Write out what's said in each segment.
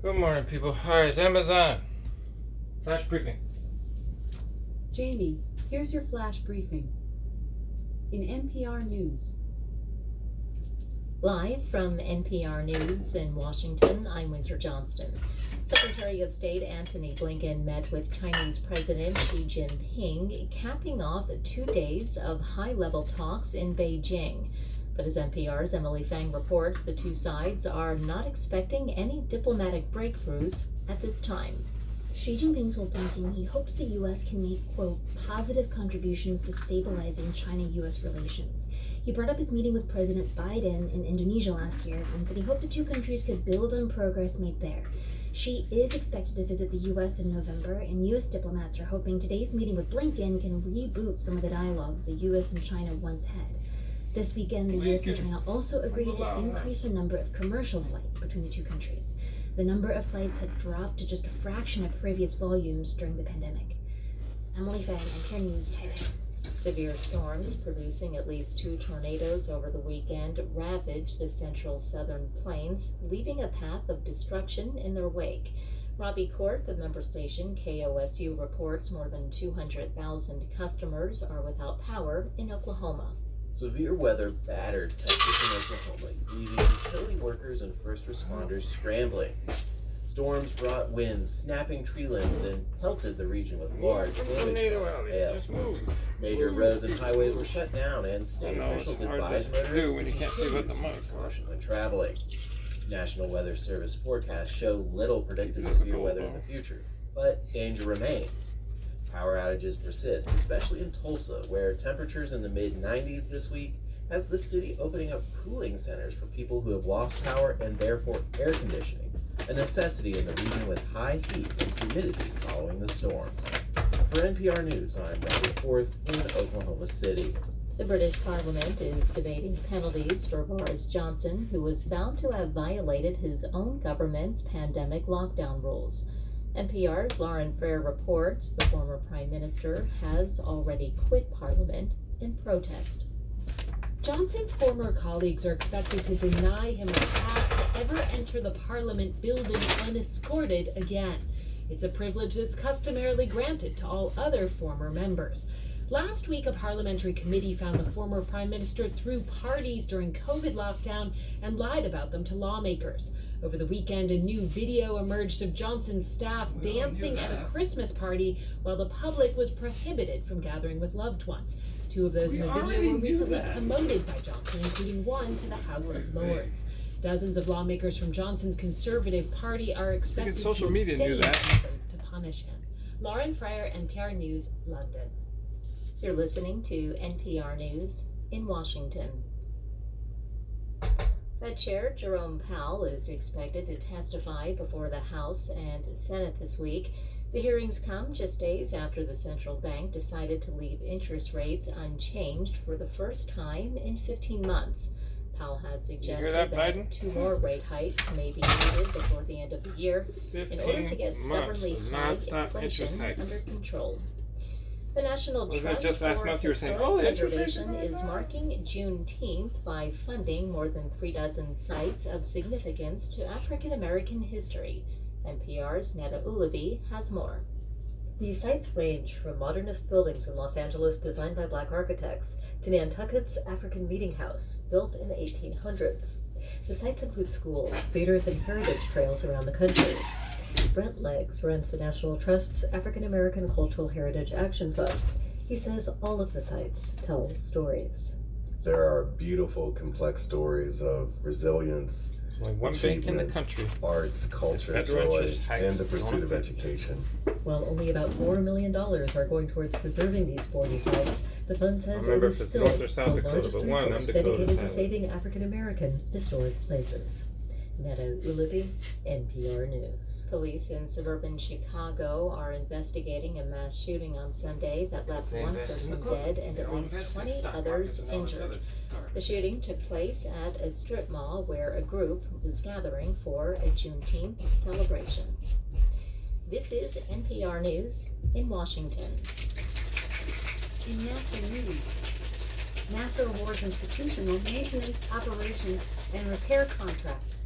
Good morning, people. Hi, it's Amazon. Flash briefing. Jamie, here's your flash briefing. In NPR News. Live from NPR News in Washington, I'm Windsor Johnston. Secretary of State Antony Blinken met with Chinese President Xi Jinping, capping off 2 days of high-level talks in Beijing. But as NPR's Emily Fang reports, the two sides are not expecting any diplomatic breakthroughs at this time. Xi Jinping told Blinken he hopes the U.S. can make, quote, positive contributions to stabilizing China-U.S. relations. He brought up his meeting with President Biden in Indonesia last year and said he hoped the two countries could build on progress made there. Xi is expected to visit the U.S. in November, and U.S. diplomats are hoping today's meeting with Blinken can reboot some of the dialogues the U.S. and China once had. This weekend, the U.S. and China also agreed to increase the number of commercial flights between the two countries. The number of flights had dropped to just a fraction of previous volumes during the pandemic. Emily Fang, NPR News, Taipei. Severe storms producing at least 2 tornadoes over the weekend ravaged the central southern plains, leaving a path of destruction in their wake. Robbie Korth of member station KOSU reports more than 200,000 customers are without power in Oklahoma. Severe weather battered Texas and Oklahoma, leaving utility workers and first responders scrambling. Storms brought winds, snapping tree limbs, and pelted the region with large damage caused hail. Major roads and highways were shut down, and state officials advised motorists to continue to use caution when traveling. National Weather Service forecasts show little predicted severe weather in the future, but danger remains. Power outages persist, especially in Tulsa, where temperatures in the mid-90s this week has the city opening up cooling centers for people who have lost power and therefore air conditioning, a necessity in the region with high heat and humidity following the storms. For NPR News, I'm Robbie Korth in Oklahoma City. The British Parliament is debating penalties for Boris Johnson, who was found to have violated his own government's pandemic lockdown rules. NPR's Lauren Frere reports the former Prime Minister has already quit Parliament in protest. Johnson's former colleagues are expected to deny him a pass to ever enter the Parliament building unescorted again. It's a privilege that's customarily granted to all other former members. Last week, a parliamentary committee found the former prime minister threw parties during COVID lockdown and lied about them to lawmakers. Over the weekend, a new video emerged of Johnson's staff dancing at a Christmas party while the public was prohibited from gathering with loved ones. 2 of those in the video were recently promoted by Johnson, including one to the House of Lords. Dozens of lawmakers from Johnson's Conservative Party are expected to abstain to punish him. Lauren Frere, NPR News, London. You're listening to NPR News in Washington. Fed Chair Jerome Powell is expected to testify before the House and Senate this week. The hearings come just days after the central bank decided to leave interest rates unchanged for the first time in 15 months. Powell has suggested that 2 more rate hikes may be needed before the end of the year in order to get stubbornly high inflation under control. The National Trust for Historic Preservation is marking Juneteenth by funding more than 36 sites of significance to African American history. NPR's Neda Ulabi has more. These sites range from modernist buildings in Los Angeles designed by Black architects to Nantucket's African Meeting House, built in the 1800s. The sites include schools, theaters, and heritage trails around the country. Brent Leggs runs the National Trust's African American Cultural Heritage Action Fund. He says all of the sites tell stories. There are beautiful, complex stories of resilience, only one bank in the country, arts, culture, joy, and the pursuit of education. While only about $4 million are going towards preserving these 40 sites, the fund says it is still the largest resource dedicated to saving African American historic places. Neda Ulabi, NPR News. Police in suburban Chicago are investigating a mass shooting on Sunday that left 1 person dead and at least 20 others injured. The shooting took place at a strip mall where a group was gathering for a Juneteenth celebration. This is NPR News in Washington. In NASA News. NASA awards institutional maintenance, operations, and repair contract.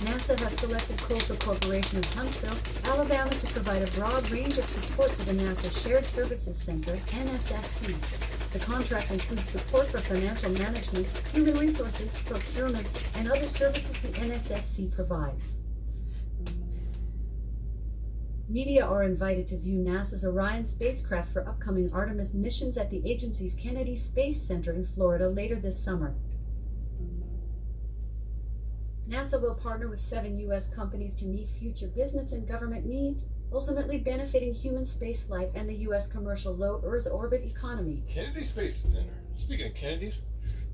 NASA has selected Colsa Corporation of Huntsville, Alabama to provide a broad range of support to the NASA Shared Services Center, NSSC. The contract includes support for financial management, human resources, procurement, and other services the NSSC provides. Media are invited to view NASA's Orion spacecraft for upcoming Artemis missions at the agency's Kennedy Space Center in Florida later this summer. NASA will partner with 7 U.S. companies to meet future business and government needs, ultimately benefiting human spaceflight and the U.S. commercial low Earth orbit economy. Kennedy Space Center. Speaking of Kennedys,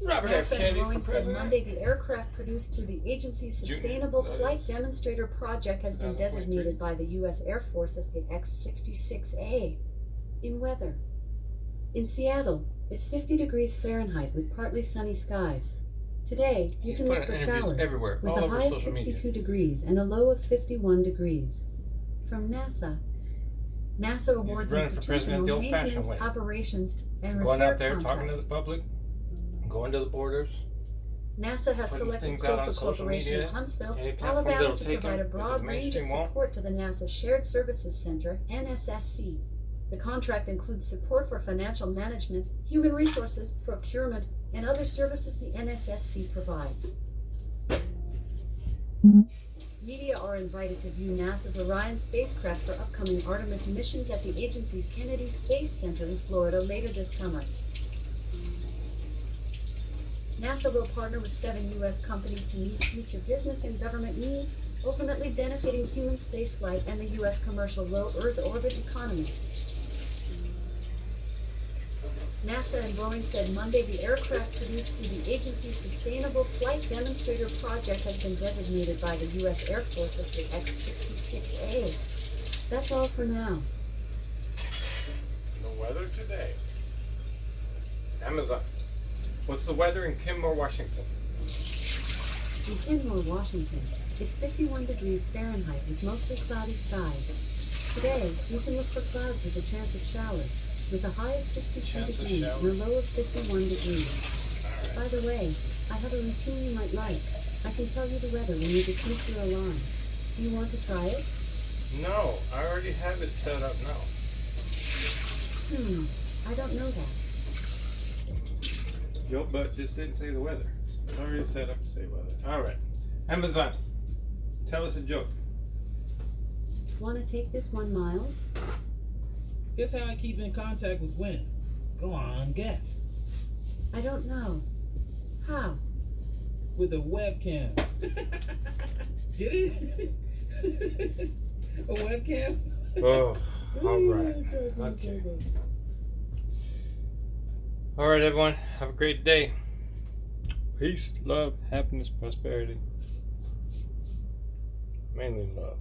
Robert F. NASA and Kennedy for Boeing said president. Monday the aircraft produced through the agency's Junior, Sustainable that Flight is. Demonstrator Project has been 2023. designated by the U.S. Air Force as the X-66A. In weather. In Seattle, it's 50 degrees Fahrenheit with partly sunny skies. Today, you He's can look putting for interviews showers everywhere, with all a over high of social 62 media. degrees and a low of 51 degrees. From NASA. NASA awards running for president the institutional old-fashioned maintenance, way. operations, and Going repair out there, talking to contracts. the public, going to the borders. NASA has Putting selected things out on Colsa social Corporation media, of Huntsville, any platform Alabama that'll to take provide a them, broad because the range of mainstream won't. support to the NASA Shared Services Center, NSSC. The contract includes support for financial management, human resources, procurement, and other services the NSSC provides. Media are invited to view NASA's Orion spacecraft for upcoming Artemis missions at the agency's Kennedy Space Center in Florida later this summer. NASA will partner with 7 U.S. companies to meet future business and government needs, ultimately benefiting human spaceflight and the U.S. commercial low Earth orbit economy. NASA and Boeing said Monday the aircraft produced through the agency's Sustainable Flight Demonstrator Project has been designated by the U.S. Air Force as the X-66A. That's all for now. The weather today. Amazon. What's the weather in Kenmore, Washington? In Kenmore, Washington, it's 51 degrees Fahrenheit with mostly cloudy skies. Today, you can look for clouds with a chance of showers, with a high of 62 Chance of degrees and a showers. low of 51 degrees. Alright. By the way, I have a routine you might like. I can tell you the weather when you dismiss your alarm. Do you want to try it? No, I already have it set up now. I don't know that. Your butt just didn't say the weather. It's already set up to say weather. Alright. Amazon. Tell us a joke. Want to take this one, Miles? Guess how I keep in contact with Gwen? Go on, guess. I don't know. How? With a webcam. Get it? A webcam? Oh, alright. Okay. Alright, everyone. Have a great day. Peace, love, happiness, prosperity. Mainly love.